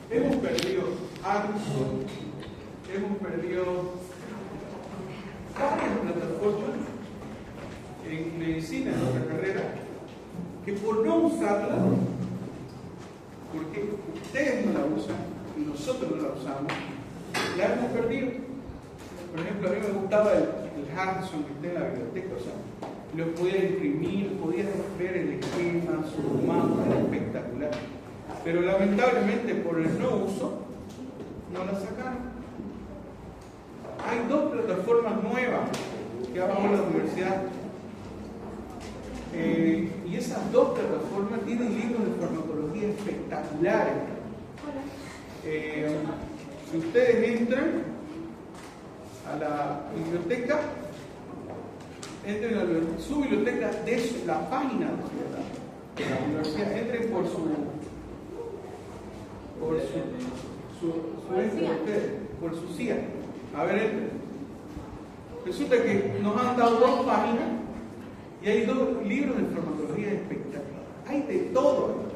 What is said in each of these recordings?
Hemos perdido hábitos, hemos perdido varias plataformas en medicina, en nuestra carrera, que por no usarla, porque ustedes no la usan y nosotros no la usamos, la hemos perdido. Por ejemplo, a mí me gustaba el Hanson que está en la biblioteca, o sea, lo podía imprimir, podía ver el esquema, su mapa, era espectacular. Pero lamentablemente por el no uso, no la sacaron. Hay dos plataformas nuevas que ha bajado la universidad. Y esas dos plataformas tienen libros de farmacología espectaculares. Si ustedes entran a la biblioteca, entren a su biblioteca de la página de la universidad, entren por su CIA. A ver, entren. Resulta que nos han dado dos páginas y hay dos libros de farmacología espectaculares. Hay de todo.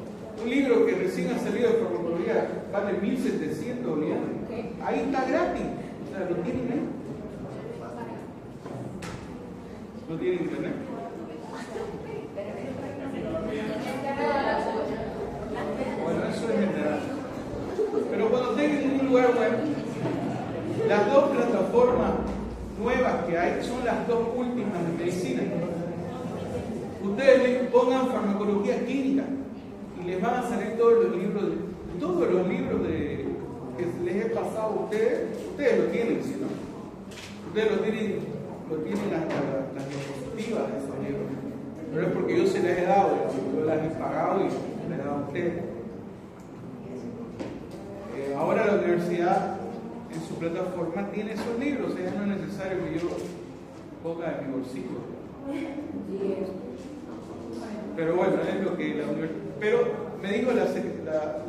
Un libro que recién ha salido de farmacología vale 1.700 bolivianos. Ahí está gratis. O sea, lo tienen ahí. ¿No tienen internet? Bueno, eso es general. Pero cuando tengan un lugar web, las dos plataformas nuevas que hay son las dos últimas de medicina. Ustedes les pongan farmacología clínica y les van a salir todos los libros que les he pasado a ustedes. Ustedes lo tienen, ¿sí, no? Ustedes lo tienen hasta las diapositivas de esos libros. Pero es porque yo se las he dado, yo las he pagado y les he dado a ustedes. Ahora la universidad en su plataforma tiene esos libros, o sea, no es necesario que yo ponga en mi bolsillo. Pero bueno, es lo que la universidad. Pero me dijo la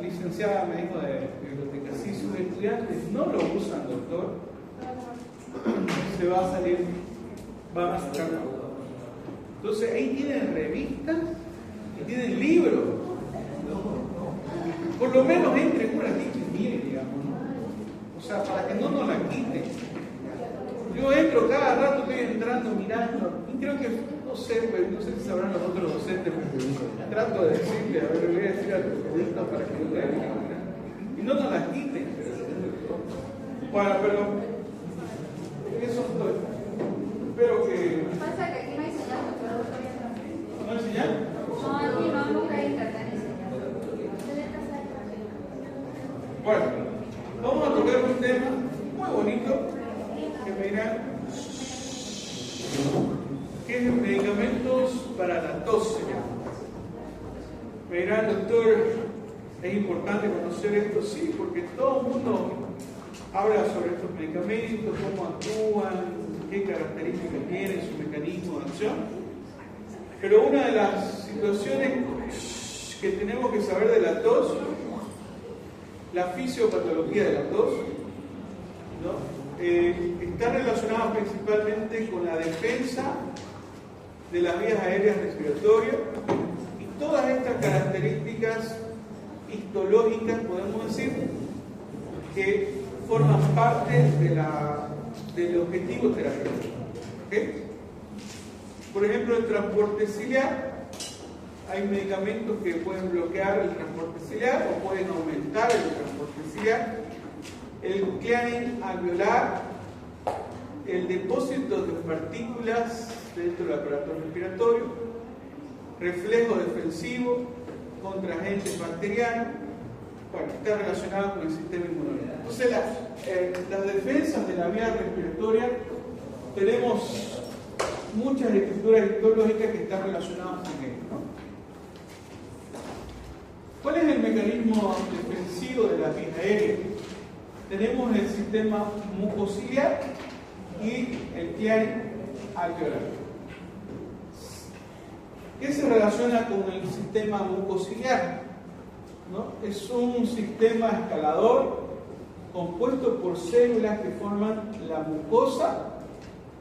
licenciada, me dijo de biblioteca, si sus estudiantes no lo usan, doctor, se va a salir, van a sacar la duda. Entonces ahí tienen revistas y tienen libros. Por lo menos entren un ratito y miren, digamos, ¿no? O sea, para que no nos la quiten. Yo entro cada rato, estoy entrando, mirando, y creo que, no sé si sabrán los otros docentes, pero trato de decirle, a ver, le voy a decir al periodista para que lo vean, y no nos la quiten. Bueno, pero eso estoy. Espero que. Pasa que aquí no hay señal, pero ¿No hay señal? no, aquí no, nunca hay internet. Bueno, vamos a tocar un tema muy bonito que me dirán que es medicamentos para la tos. Me dirán, doctor, es importante conocer esto, sí, porque todo el mundo habla sobre estos medicamentos, cómo actúan, qué características tienen, su mecanismo de acción. Pero una de las situaciones que tenemos que saber de la tos, la fisiopatología de la tos, ¿no? Está relacionada principalmente con la defensa de las vías aéreas respiratorias y todas estas características histológicas, podemos decir, que forman parte del objetivo terapéutico. ¿Okay? Por ejemplo, el transporte ciliar. Hay medicamentos que pueden bloquear el transporte ciliar o pueden aumentar el transporte ciliar. El clearing alveolar, el depósito de partículas dentro del aparato respiratorio, reflejo defensivo contra agentes bacterianos. Bueno, está relacionado con el sistema inmunológico. Entonces, las defensas de la vía respiratoria, tenemos muchas estructuras histológicas que están relacionadas con ello, ¿no? ¿Cuál es el mecanismo defensivo de las vías aéreas? Tenemos el sistema mucociliar y el clearing alveolar. ¿Qué se relaciona con el sistema mucociliar? ¿No? Es un sistema escalador compuesto por células que forman la mucosa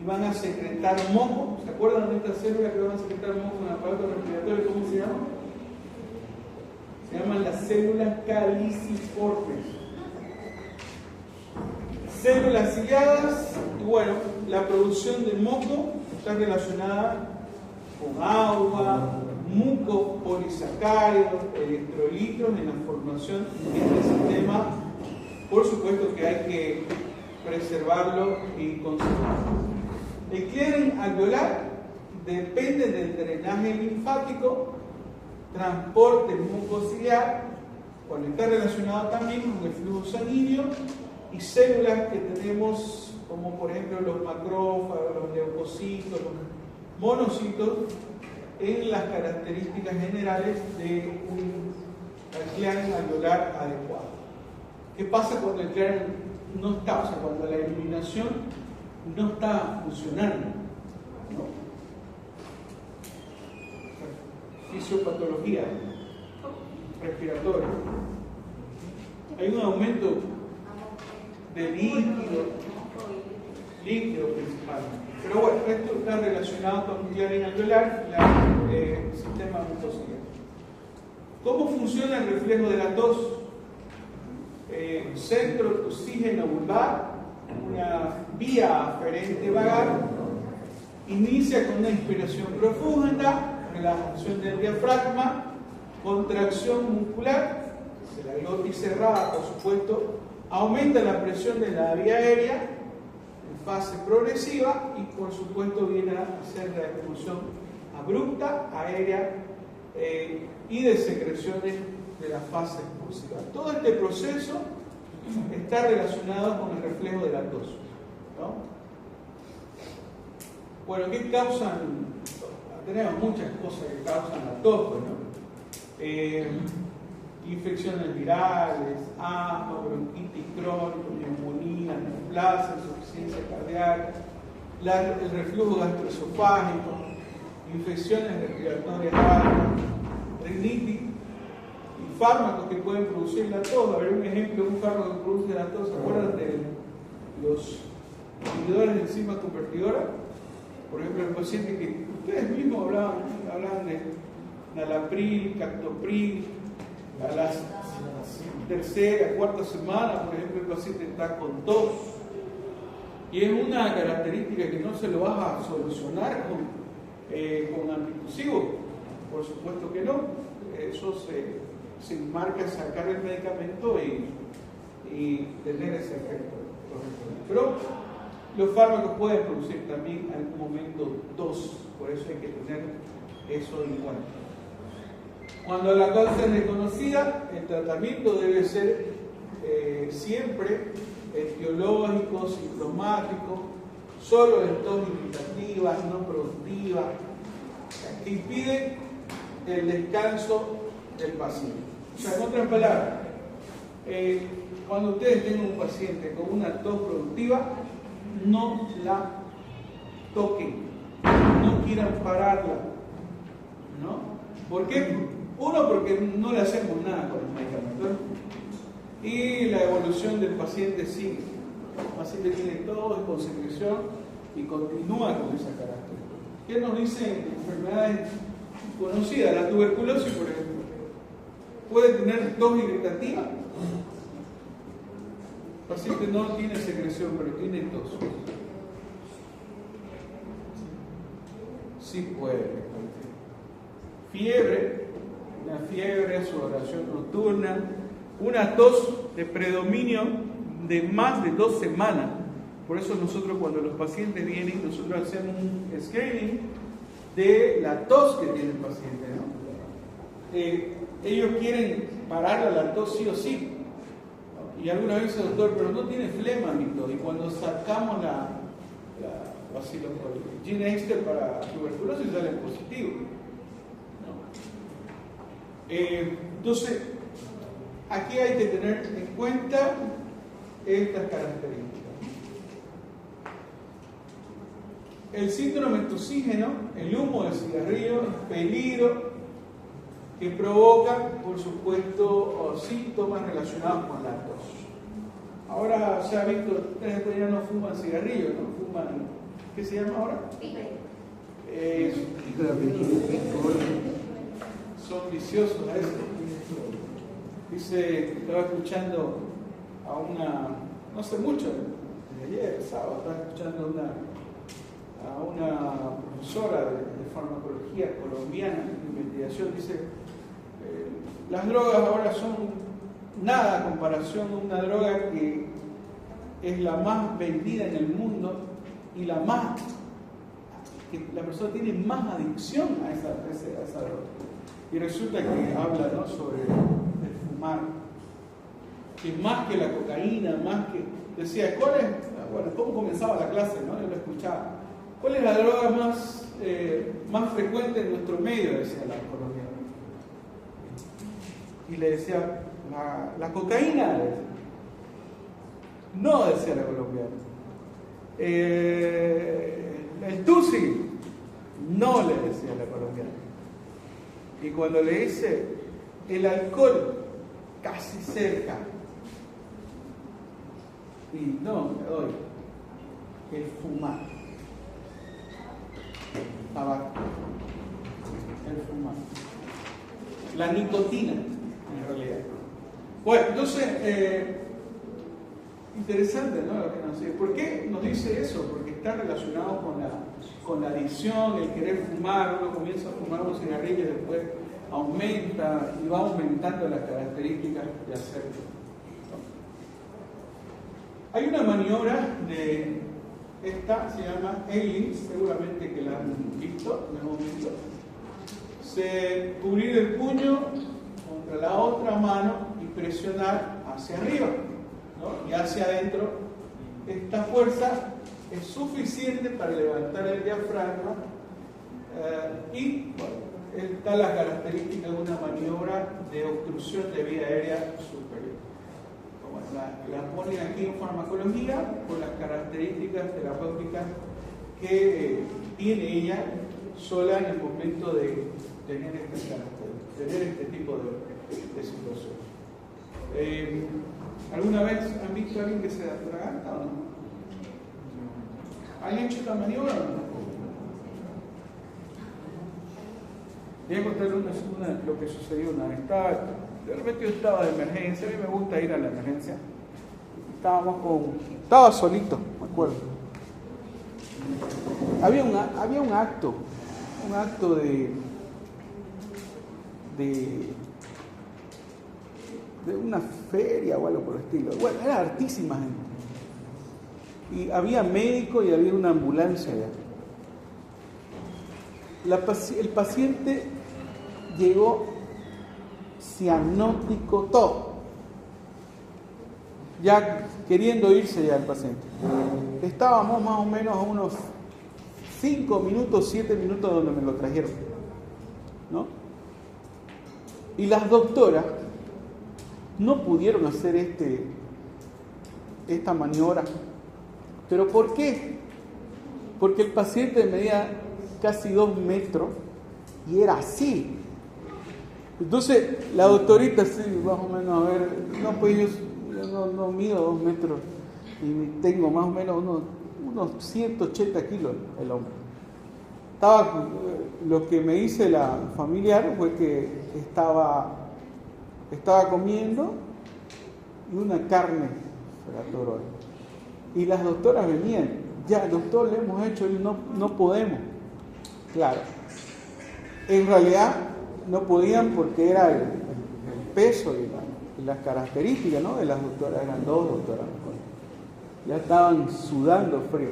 y van a secretar moco. ¿Se acuerdan de estas células que van a secretar moco en el aparato respiratorio? ¿Cómo se llama? Se llaman las células caliciformes. Células ciliadas, y bueno, la producción de moco está relacionada con agua, mucopolisacáridos, electrolitos en la formación de este sistema. Por supuesto que hay que preservarlo y conservarlo. El clearing alveolar depende del drenaje linfático, transporte mucociliar, cuando está relacionado también con el flujo sanguíneo y células que tenemos, como por ejemplo los macrófagos, los leucocitos, los monocitos, en las características generales de un clearing alveolar adecuado. ¿Qué pasa cuando el clearing no está? O sea, cuando la eliminación no está funcionando, ¿no? Fisiopatología respiratoria. Hay un aumento de líquido principalmente. Pero bueno, esto está relacionado con el clearing alveolar y el sistema mucociliar. ¿Cómo funciona el reflejo de la tos? Centro de oxígeno vulvar, una vía aferente vagal, inicia con una inspiración profunda, relajación del diafragma, contracción muscular, de la glotis cerrada, por supuesto, aumenta la presión de la vía aérea en fase progresiva y por supuesto viene a hacer la expulsión abrupta, aérea y de secreciones de la fase expulsiva. Todo este proceso está relacionado con el reflejo de la tos, ¿no? Bueno, ¿qué causan? Tenemos muchas cosas que causan la tos, ¿no? Infecciones virales, asma, bronquitis crónica, neumonía, neoplasia, insuficiencia cardíaca, el reflujo gastroesofágico, infecciones respiratorias altas, rinitis y fármacos que pueden producir la tos. A ver, un ejemplo de un fármaco que produce la tos. ¿Se acuerdan de los inhibidores de enzima convertidora? Por ejemplo, el paciente que ustedes mismos hablaban de nalapril, captopril. A la tercera, cuarta semana, por ejemplo, el paciente está con tos. Y es una característica que no se lo vas a solucionar con antitusivos. Por supuesto que no. Eso se enmarca sacar el medicamento y tener ese efecto. Pero los fármacos pueden producir también en algún momento tos. Por eso hay que tener eso en cuenta. Cuando la causa es desconocida, el tratamiento debe ser siempre etiológico, sintomático, solo en tos irritativa, no productiva, que impide el descanso del paciente. O sea, en otras palabras, cuando ustedes tengan un paciente con una tos productiva, no la toquen, no quieran pararla, ¿no? ¿Por qué? Uno, porque no le hacemos nada con el medicamento y la evolución del paciente sigue. El paciente tiene tos con secreción y continúa con esa característica. ¿Qué nos dicen enfermedades conocidas? La tuberculosis, por ejemplo, puede tener tos irritativa. El paciente no tiene secreción, pero tiene tos. Sí puede. Fiebre, una fiebre, sudoración nocturna, una tos de predominio de más de 2 semanas. Por eso nosotros, cuando los pacientes vienen, nosotros hacemos un screening de la tos que tiene el paciente, ¿no? Ellos quieren parar la tos sí o sí. Y alguna vez dice, doctor, pero no tiene flema mi tos. Y cuando sacamos la Gene Exter para tuberculosis sale positivo. Entonces, aquí hay que tener en cuenta estas características. El síndrome toxígeno, el humo del cigarrillo, es peligro que provoca, por supuesto, síntomas relacionados con la tos. Ahora se ha visto, ustedes ya no fuman cigarrillo, no fuman, ¿qué se llama ahora? Son viciosos a eso. Dice, estaba escuchando a una, no hace mucho, desde ayer, sábado, estaba escuchando a una profesora de farmacología colombiana de investigación. Dice, las drogas ahora son nada a comparación de una droga que es la más vendida en el mundo y la que la persona tiene más adicción a esa droga. Y resulta que habla, ¿no?, sobre el fumar, que más que la cocaína, más que... Decía, ¿cuál es? Bueno, ¿cómo comenzaba la clase, no? Yo lo escuchaba. ¿Cuál es la droga más frecuente en nuestro medio?, decía la colombiana. Y le decía, la cocaína. No, decía la colombiana. El tusi. No, le decía la colombiana. Y cuando le dice el alcohol, casi cerca. Y no, me doy. El fumar. Tabaco. El fumar. La nicotina, en realidad. Bueno, entonces, interesante, ¿no?, lo que nos dice. ¿Por qué nos dice eso? Porque está relacionado con la adicción, el querer fumar. Uno comienza a fumar un cigarrillo y después aumenta y va aumentando las características de hacerlo. Hay una maniobra de esta, se llama Eileen, seguramente que la han visto en algún momento. Cubrir el puño contra la otra mano y presionar hacia arriba, ¿no?, y hacia adentro. Esta fuerza es suficiente para levantar el diafragma y, bueno, está la característica de una maniobra de obstrucción de vía aérea superior. Bueno, la ponen aquí en farmacología por las características terapéuticas que tiene ella sola en el momento de tener este tipo de situaciones. ¿Alguna vez han visto a alguien que se atraganta o no? ¿Han hecho esta maniobra o no? Voy a contar lo que sucedió una vez. De repente yo estaba de emergencia, a mí me gusta ir a la emergencia. Estaba solito, me acuerdo. Había un acto de una feria o algo por el estilo. Bueno, era hartísima gente. Y había médico y había una ambulancia allá. El paciente llegó cianótico todo, ya queriendo irse ya el paciente. Estábamos más o menos a unos 5 minutos, 7 minutos donde me lo trajeron, ¿no? Y las doctoras no pudieron hacer esta maniobra. ¿Pero por qué? Porque el paciente medía casi 2 metros y era así. Entonces la doctorita, sí, más o menos, a ver, no, pues yo no mido 2 metros y tengo más o menos unos 180 kilos el hombre. Lo que me dice la familiar fue que estaba comiendo y una carne se la atoró. Y las doctoras venían, ya, doctor, le hemos hecho y no podemos. Claro, en realidad no podían porque era el peso y las características, ¿no?, de las doctoras. Eran 2 doctoras, ya estaban sudando frío.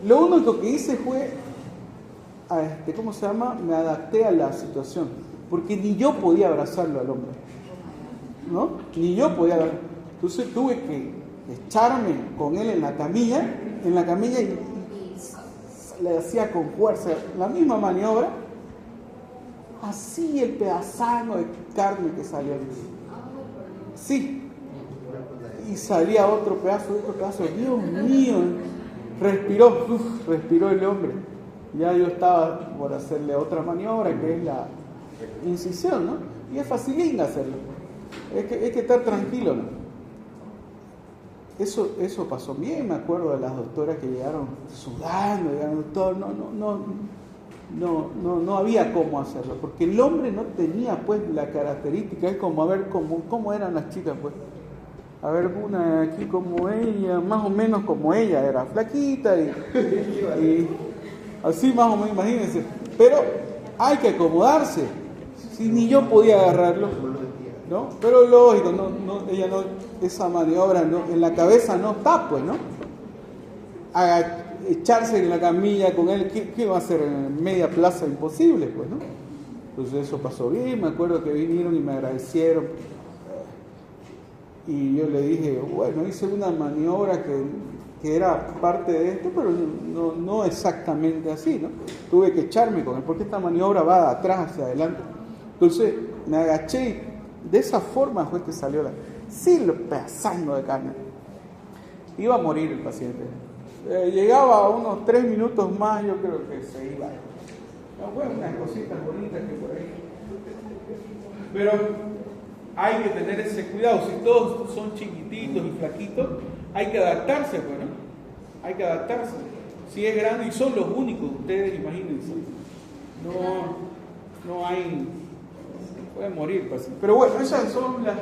Lo único que hice fue, me adapté a la situación, porque ni yo podía abrazarlo al hombre, ¿no? Ni yo podía abrazarlo. Entonces tuve que echarme con él en la camilla y le hacía con fuerza la misma maniobra, así el pedazano de carne que salió. Sí, y salía otro pedazo, Dios mío, respiró el hombre. Ya yo estaba por hacerle otra maniobra, que es la incisión, ¿no? Y es facilín hacerlo, es que estar tranquilo, ¿no? Eso pasó bien, me acuerdo de las doctoras que llegaron sudando, llegaron todo, no había cómo hacerlo, porque el hombre no tenía pues la característica, es como a ver cómo eran las chicas pues. A ver, una aquí como ella, más o menos como ella, era flaquita y así más o menos, imagínense. Pero hay que acomodarse, si ni yo podía agarrarlo, ¿no? Pero lógico, ella no, esa maniobra no, en la cabeza no está, pues, ¿no? Echarse en la camilla con él, ¿qué va a hacer en media plaza? Imposible, pues, ¿no? Entonces eso pasó bien, me acuerdo que vinieron y me agradecieron. Y yo le dije, bueno, hice una maniobra que era parte de esto, pero no exactamente así, ¿no? Tuve que echarme con él, porque esta maniobra va de atrás hacia adelante. Entonces me agaché y de esa forma fue que salió pedazando de carne. Iba a morir el paciente. Llegaba a unos 3 minutos más, yo creo que se iba. Bueno, unas cositas bonitas que por ahí. Pero hay que tener ese cuidado. Si todos son chiquititos y flaquitos, hay que adaptarse, pues, ¿no? Hay que adaptarse. Si es grande y son los únicos, ustedes imagínense. No hay. Pueden morir, pues. Pero bueno, esas son las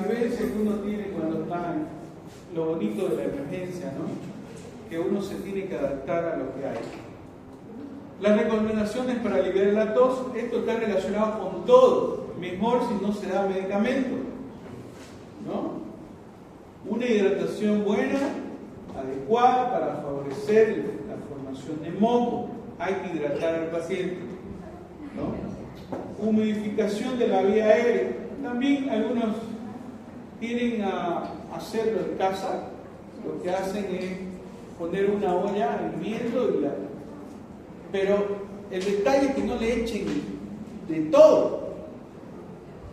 vivencias que uno tiene cuando está en lo bonito de la emergencia, ¿no? Que uno se tiene que adaptar a lo que hay. Las recomendaciones para aliviar la tos, esto está relacionado con todo. Mejor si no se da medicamento, ¿no? Una hidratación buena, adecuada para favorecer la formación de moco. Hay que hidratar al paciente, ¿no? Humidificación de la vía aérea. También algunos tienen a hacerlo en casa. Lo que hacen es poner una olla hirviendo pero el detalle es que no le echen de todo.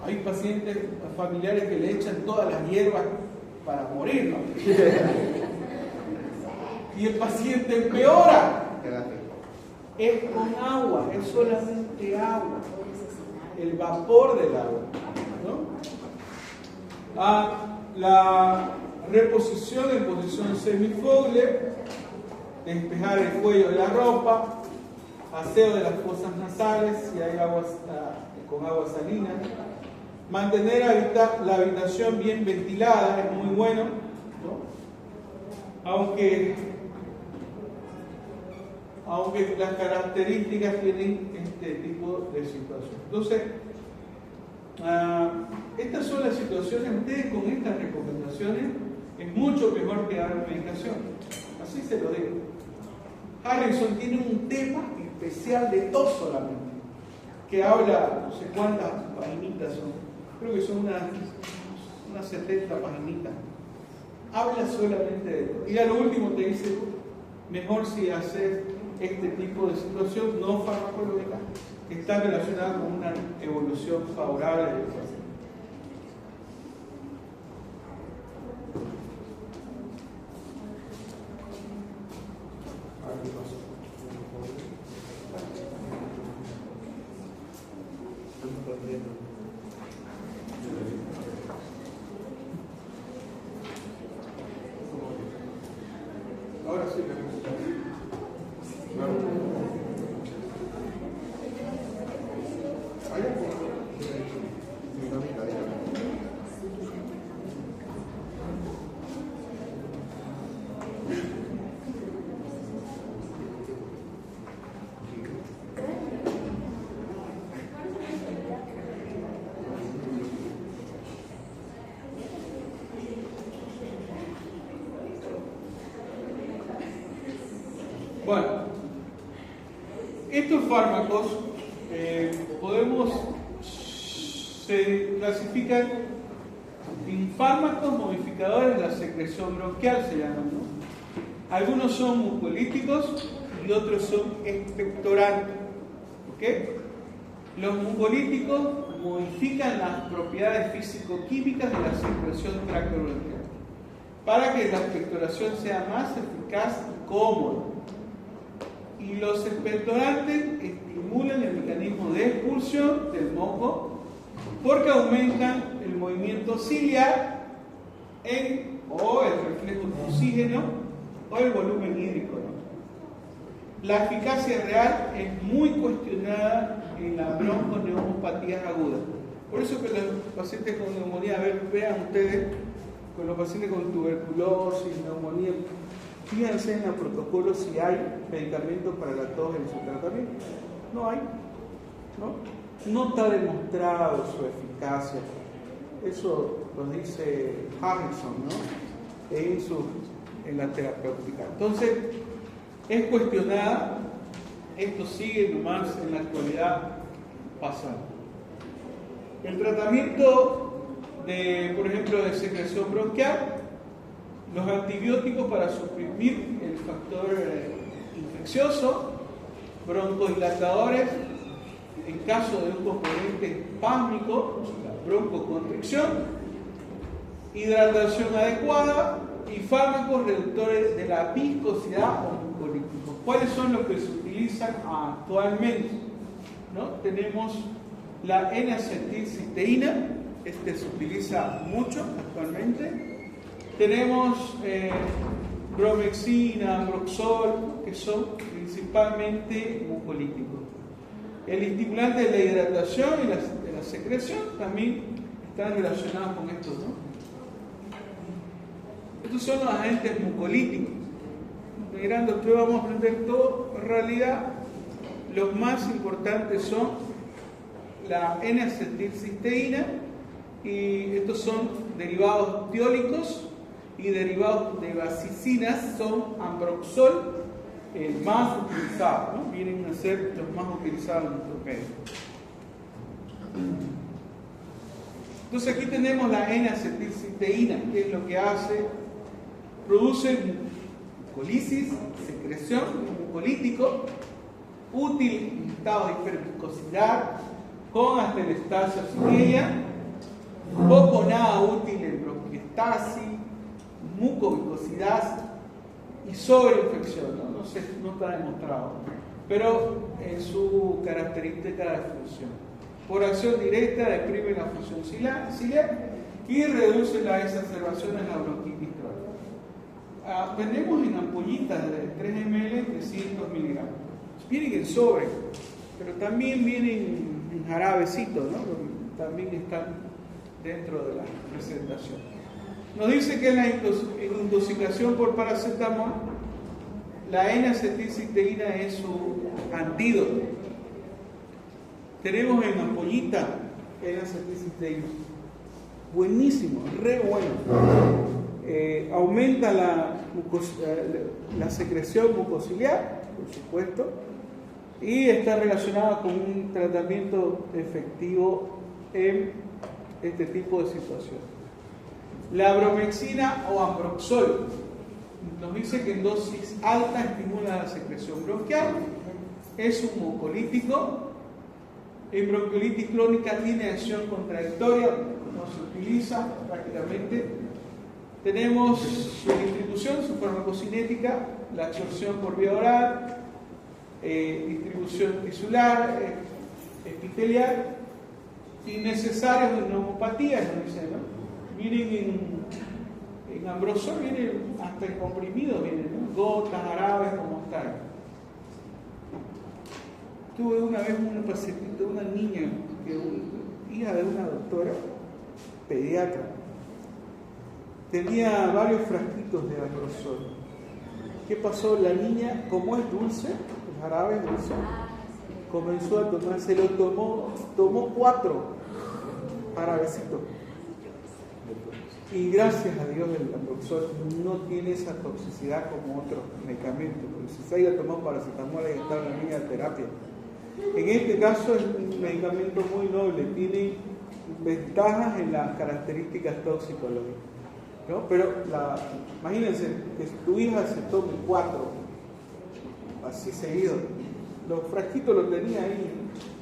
Hay pacientes familiares que le echan todas las hierbas para morir, ¿no? Y el paciente empeora. Es con agua, es solamente agua. El vapor del agua, ¿no? La reposición en posición semifogle, despejar el cuello de la ropa, aseo de las fosas nasales si hay con agua salina, mantener la habitación bien ventilada es muy bueno, ¿no? Aunque las características tienen este tipo de situación. Entonces, estas son las situaciones. Ustedes con estas recomendaciones es mucho mejor que dar medicación, así se lo digo. Harrison tiene un tema especial de tos solamente, que habla, no sé cuántas paginitas son, creo que son unas 70 paginitas. Habla solamente de tos. Y a lo último te dice, mejor si haces este tipo de situación no farmacológica, que está relacionada con una evolución favorable del paciente. Ahora sí, bueno, estos fármacos se clasifican en fármacos modificadores de la secreción bronquial, se llaman, ¿no? Algunos son mucolíticos y otros son expectorantes, ¿ok? Los mucolíticos modifican las propiedades físico-químicas de la secreción tractobronquial para que la expectoración sea más eficaz y cómoda. Y los expectorantes estimulan el mecanismo de expulsión del moco porque aumentan el movimiento ciliar o el reflejo de oxígeno o el volumen hídrico, ¿no? La eficacia real es muy cuestionada en la bronconeumopatías agudas. Por eso que los pacientes con neumonía, a ver, vean ustedes, con los pacientes con tuberculosis, neumonía, fíjense en el protocolo si hay medicamentos para la tos en su tratamiento. No hay, no está demostrado su eficacia. Eso lo dice Harrison, ¿no? En la terapéutica. Entonces, es cuestionada, esto sigue nomás en la actualidad pasando. El tratamiento por ejemplo, de secreción bronquial, los antibióticos para suprimir el factor infeccioso, broncodilatadores en caso de un componente espásmico, la broncoconstricción, hidratación adecuada y fármacos reductores de la viscosidad o mucolíticos. ¿Cuáles son los que se utilizan actualmente? ¿No? Tenemos la N-acetilcisteína, se utiliza mucho actualmente. Tenemos bromexina, ambroxol, que son principalmente mucolíticos. El estimulante de la hidratación y de la secreción también están relacionados con estos, ¿no? Estos son los agentes mucolíticos. Mirando, después vamos a aprender todo. En realidad, los más importantes son la N-acetilcisteína, y estos son derivados tiólicos, y derivados de basicinas son ambroxol, el más utilizado, ¿no? Vienen a ser los más utilizados en nuestro medio. Entonces aquí tenemos la N-acetilcisteína, que es lo que hace, produce mucolisis, secreción, mucolítico, útil en estado de hiperviscosidad, con atelestasia ciliea, poco o nada útil en bronquiectasis, mucoviscosidad y sobreinfección, no está demostrado, pero en su característica de función. Por acción directa deprime la función ciliar y reduce las exacerbaciones de la bronquitis crónica. Vendemos en ampollitas de 3 ml, 300 miligramos. Vienen en sobre, pero también vienen en jarabecitos, ¿no? También están dentro de la presentación. Nos dice que en la intoxicación por paracetamol, la N-acetilcisteína es su antídoto. Tenemos en ampollita N-acetilcisteína. Buenísimo, re bueno. Aumenta la secreción mucociliar, por supuesto, y está relacionada con un tratamiento efectivo en este tipo de situaciones. La bromexina o ambroxol nos dice que en dosis alta estimula la secreción bronquial, es un mucolítico. En bronquiolitis crónica tiene acción contradictoria, no se utiliza prácticamente. Tenemos su distribución, su farmacocinética, la absorción por vía oral, distribución tisular, epitelial, innecesarios en neumopatías, nos dice, ¿no? Vienen en ambroxol, vienen hasta el comprimido, vienen, ¿no? Gotas, jarabes, como están. Tuve una vez una pacientita, una niña, hija de una doctora pediatra, tenía varios frasquitos de ambroxol. ¿Qué pasó? La niña, como es dulce, el jarabe es dulce, comenzó a tomar, se lo tomó 4 jarabecitos. Y gracias a Dios el ambroxol no tiene esa toxicidad como otros medicamentos, porque si se haya tomado paracetamol hay que estar en la línea de terapia. En este caso es un medicamento muy noble, tiene ventajas en las características toxicológicas, ¿no? Pero imagínense que tu hija se tome 4 así seguido. Los frasquitos los tenía ahí,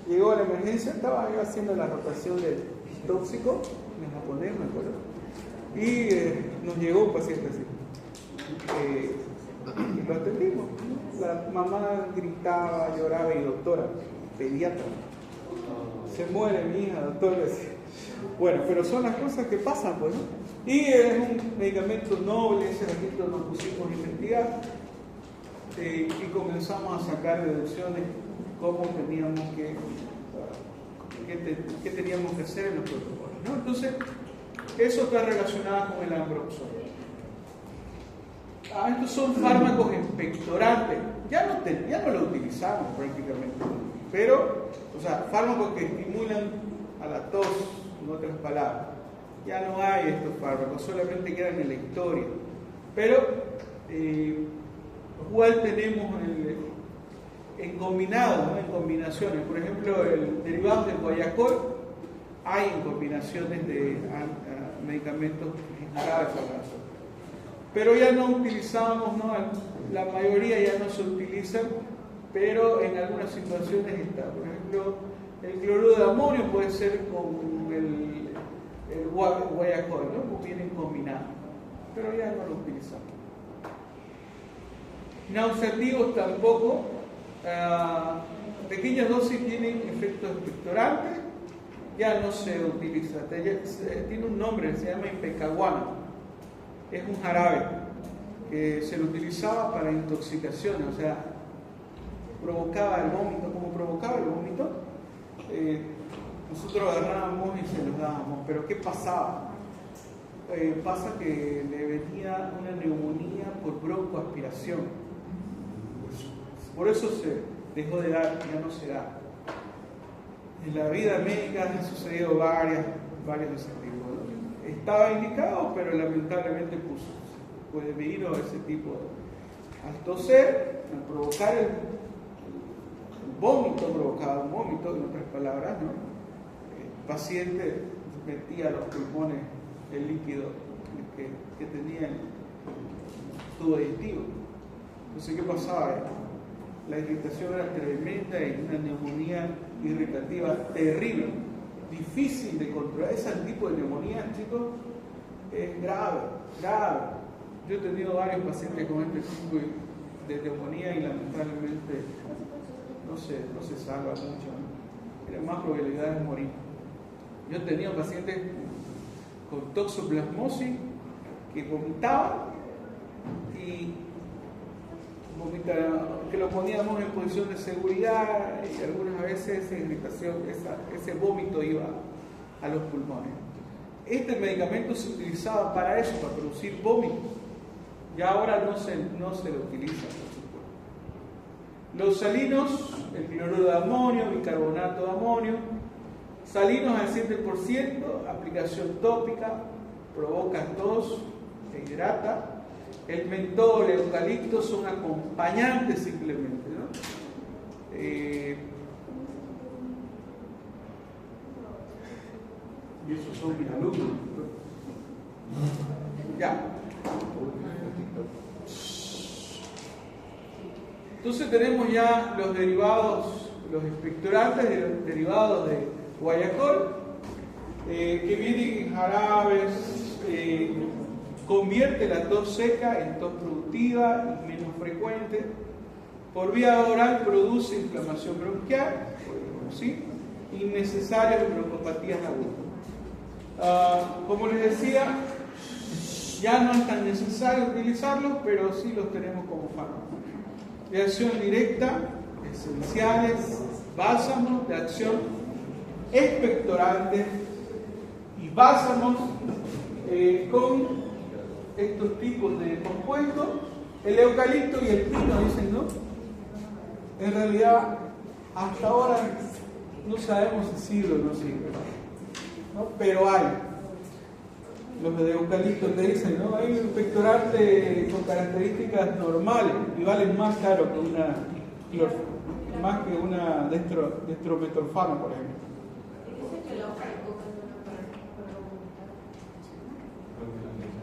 llegó a la emergencia, estaba yo haciendo la rotación del tóxico en japonés, me acuerdo, y nos llegó un paciente así. Y lo atendimos. La mamá gritaba, lloraba y doctora, pediatra, se muere mi hija, doctor. Bueno, pero son las cosas que pasan, pues, ¿no? Y es un medicamento noble, ese registro nos pusimos a investigar. y comenzamos a sacar deducciones cómo teníamos qué teníamos que hacer en los protocolos, ¿no? Entonces, eso está relacionado con el ambroxol. Estos son fármacos expectorantes. Ya no lo utilizamos prácticamente, pero, o sea, fármacos que estimulan a la tos, en otras palabras. Ya no hay estos fármacos, solamente quedan en la historia. Pero, igual tenemos en combinado, ¿no? En combinaciones. Por ejemplo, el derivado del guayacol hay en combinaciones de medicamentos jarabe para nosotros. Pero ya no utilizamos, ¿no? La mayoría ya no se utilizan, pero en algunas situaciones está. Por ejemplo, el cloruro de amonio puede ser con el guayacol, ¿no? Pues vienen combinados, pero ya no lo utilizamos. Nauseativos tampoco. Pequeñas dosis tienen efectos expectorantes, ya no se utiliza. Tiene un nombre, se llama impecaguano. Es un jarabe que se lo utilizaba para intoxicaciones, o sea, provocaba el vómito. Como provocaba el vómito, nosotros agarrábamos y se los dábamos. Pero ¿qué pasaba? Pasa que le venía una neumonía por broncoaspiración. Por eso se dejó de dar, ya no se da. En la vida médica han sucedido varias de ese tipo. Estaba indicado, pero lamentablemente puede venir a ese tipo de... Al toser, al provocar el vómito, provocaba un vómito, en otras palabras, ¿no? El paciente metía a los pulmones el líquido que tenía el tubo digestivo. Entonces, ¿qué pasaba? La irritación era tremenda y una neumonía irritativa terrible, difícil de controlar. Ese tipo de neumonía, chicos, es grave. Yo he tenido varios pacientes con este tipo de neumonía y lamentablemente no se salva mucho, ¿no? Tiene más probabilidades de morir. Yo he tenido pacientes con toxoplasmosis que vomitaban y que lo poníamos en posición de seguridad y algunas veces esa irritación, ese vómito iba a los pulmones. Este medicamento se utilizaba para eso, para producir vómito. Ya ahora no se lo utiliza, por supuesto. Los salinos, el cloruro de amonio, bicarbonato de amonio, salinos al 7%, aplicación tópica, provoca tos, se hidrata. El mentol, el eucalipto son acompañantes simplemente, ¿no? Y esos son mis alumnos. Ya. Entonces tenemos ya los derivados, los expectorantes de los derivados de guayacol, que vienen en jarabes, convierte la tos seca en tos productiva y menos frecuente. Por vía oral produce inflamación bronquial, ¿sí? Innecesarias broncopatías agudas. Como les decía, ya no es tan necesario utilizarlos, pero sí los tenemos como fármacos. De acción directa, esenciales, bálsamos de acción expectorante y bálsamos con estos tipos de compuestos. El eucalipto y el pino, dicen, ¿no? En realidad, hasta ahora no sabemos si sirve o no sirve, ¿no? Pero hay. Los de eucalipto te dicen, ¿no? Hay un expectorante con características normales y valen más caro que una destrometorfano, por ejemplo.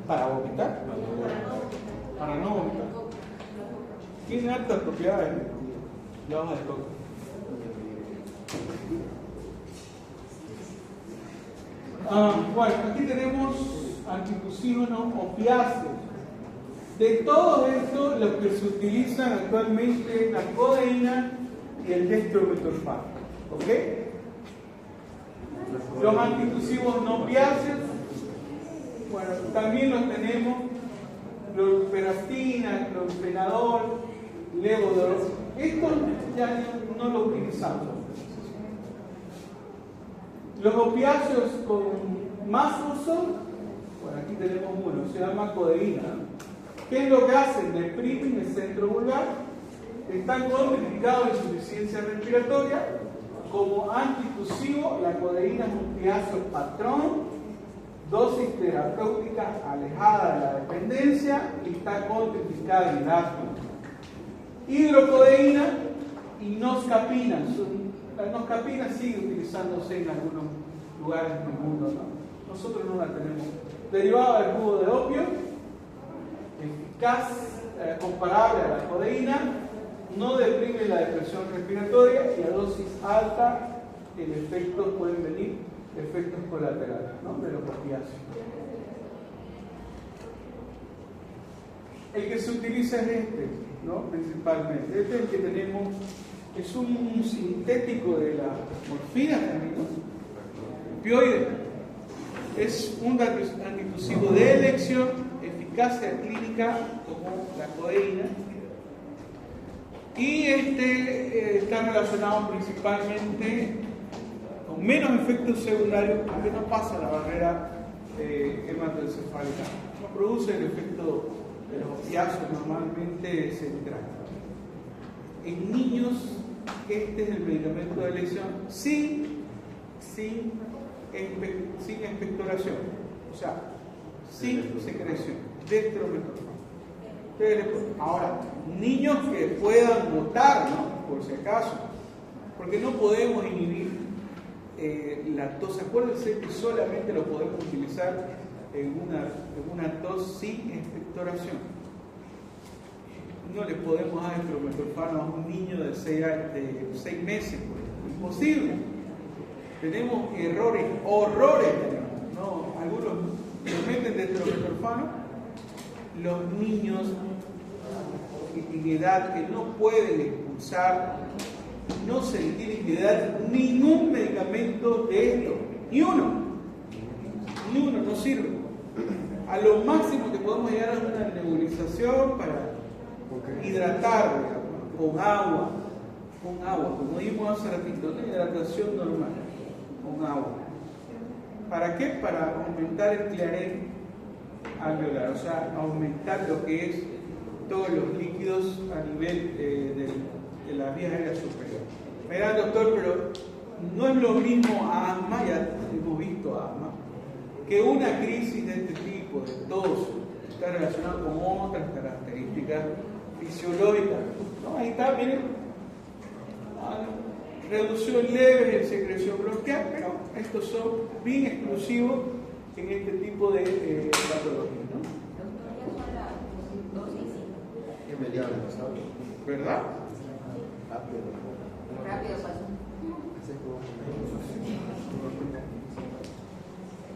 ¿Para vomitar? Para no vomitar. Tiene altas propiedades, la hoja de coca. Bueno, aquí tenemos antitusígenos opiáceos. De todo esto, los que se utilizan actualmente la codeína y el dextrometorfano. ¿Ok? Los antitusivos no opiáceos, bueno, también los tenemos, clorperastina, clorfenadol, levodopa. Esto ya no lo utilizamos. Los opiáceos con más uso, bueno, aquí tenemos uno, se llama codeína. ¿Qué es lo que hacen? Deprimen el centro vulvar, están contraindicados en insuficiencia respiratoria. Como antitusivo, la codeína es un opiáceo patrón, dosis terapéutica alejada de la dependencia y está contraindicada en el asma. Hidrocodeína y noscapina. La noscapina sigue utilizándose en algunos lugares del mundo, ¿no? Nosotros no la tenemos. Derivada del jugo de opio, eficaz, comparable a la codeína, no deprime la depresión respiratoria y a dosis alta el efecto pueden venir efectos colaterales, ¿no? De los opiáceos. El que se utiliza es este, ¿no? Principalmente. Este es el que tenemos, es un sintético de la morfina, ¿no? Opioide. Es un antitusivo de elección, eficacia clínica como la codeína. Y está relacionado principalmente con menos efectos secundarios, porque no pasa la barrera hematoencefálica. No produce el efecto de los opiáceos normalmente central. En niños, este es el medicamento de elección sin expectoración, o sea, sin secreción, dextrometorfano. Ahora, niños que puedan botar, ¿no? Por si acaso, porque no podemos inhibir lactosa. Acuérdense que solamente lo podemos utilizar en una tos sin expectoración. No le podemos dar dextrometorfano a un niño de 6 meses, imposible. Tenemos horrores, ¿no? Algunos le meten dextrometorfano. Los niños en edad que no pueden expulsar, no se les tiene que dar ningún medicamento de esto, ni uno no sirve. A lo máximo que podemos llegar a una nebulización para hidratar, con agua, como dijimos hace ratito, una hidratación normal, con agua. ¿Para qué? Para aumentar el clarén alveolar, o sea, aumentar lo que es todos los líquidos a nivel de las vías aéreas superiores. Verá, doctor, pero no es lo mismo asma, ya hemos visto asma, que una crisis de este tipo, de tos, está relacionada con otras características fisiológicas. ¿No? Ahí está, miren, reducción leve en secreción bronquial, pero estos son bien exclusivos en este tipo de patologías, ¿no? ¿Verdad? Rápido pasó.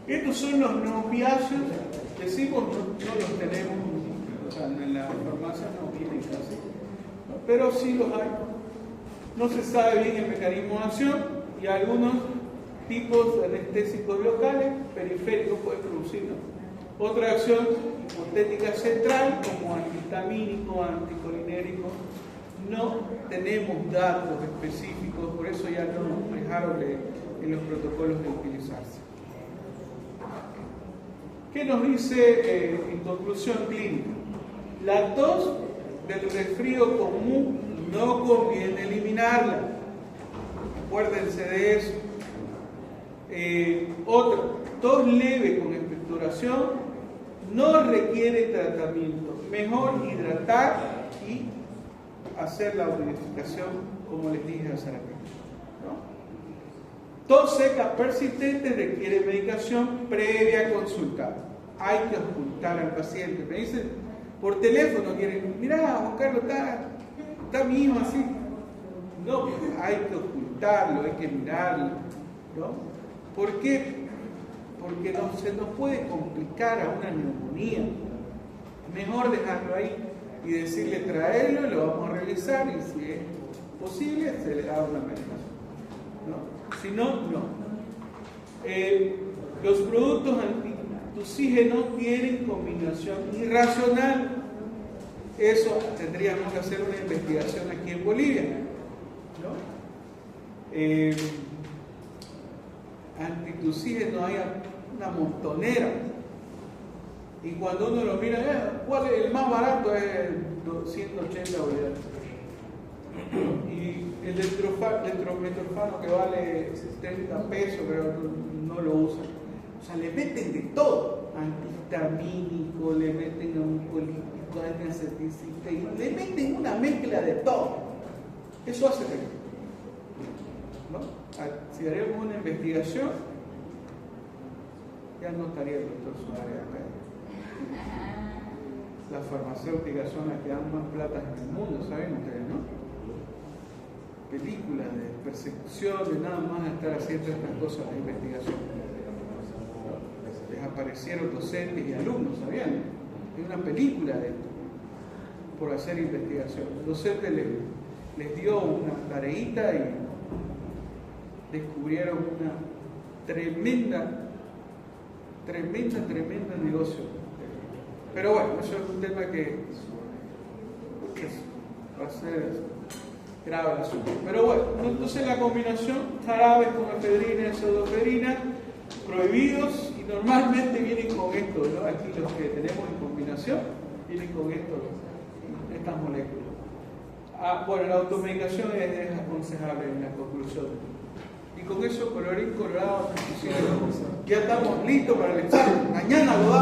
Estos son los no opiáceos, decimos no los tenemos, o sea, en la farmacia no vienen casi, ¿no? Pero sí los hay. No se sabe bien el mecanismo de acción y algunos tipos de anestésicos locales, periféricos, pueden producirlo. Otra acción hipotética central, como antihistamínico, anticolinérico, no tenemos datos específicos, por eso ya no dejaron en los protocolos de utilizarse. ¿Qué nos dice en conclusión clínica? La tos del resfrío común no conviene eliminarla. Acuérdense de eso. Otro, tos leve con expectoración no requiere tratamiento. Mejor hidratar y hacer la humidificación, como les dije hace rato, ¿no? Tos seca persistente requiere medicación previa consulta. Hay que ocultar al paciente. Me dicen por teléfono, quieren, mira, Juan Carlos, está mi hijo así. No, hay que ocultarlo, hay que mirarlo, ¿no? ¿Por qué? Porque se nos puede complicar a una neumonía. Mejor dejarlo ahí y decirle traerlo, lo vamos a realizar y si es posible se le da una medicación, ¿no? Si no, no. Los productos antitusígenos tienen combinación irracional. eso tendríamos que hacer una investigación aquí en Bolivia, ¿no? Antitussígeno hay una montonera. Y cuando uno lo mira, ¿cuál es el más barato? Es 180 bolivianos. Y el dextrometorfano que vale 70 pesos, pero no lo usan. O sea, le meten de todo. Antihistamínico, le meten oncolítico, anticeticita, le meten una mezcla de todo. Eso hace que, ¿no? Si haríamos una investigación, ya no estaría el doctor Suárez acá. Las farmacéuticas son las que dan más plata en el mundo, ¿saben ustedes, no? Películas de persecución, de nada más estar haciendo estas cosas de investigación. Desaparecieron docentes y alumnos, ¿sabían? Hay una película de esto, por hacer investigación. El docente les dio una tareita y descubrieron una tremenda negocio. Pero bueno, eso es un tema que va a ser grave el asunto. Pero bueno, entonces la combinación jarabes con efedrina y pseudoefedrina prohibidos y normalmente vienen con esto, ¿no? Aquí los que tenemos en combinación vienen con estas moléculas. Bueno, la automedicación es aconsejable en la conclusión. Y con eso, colorín colorado, ya estamos listos para el examen. Mañana lo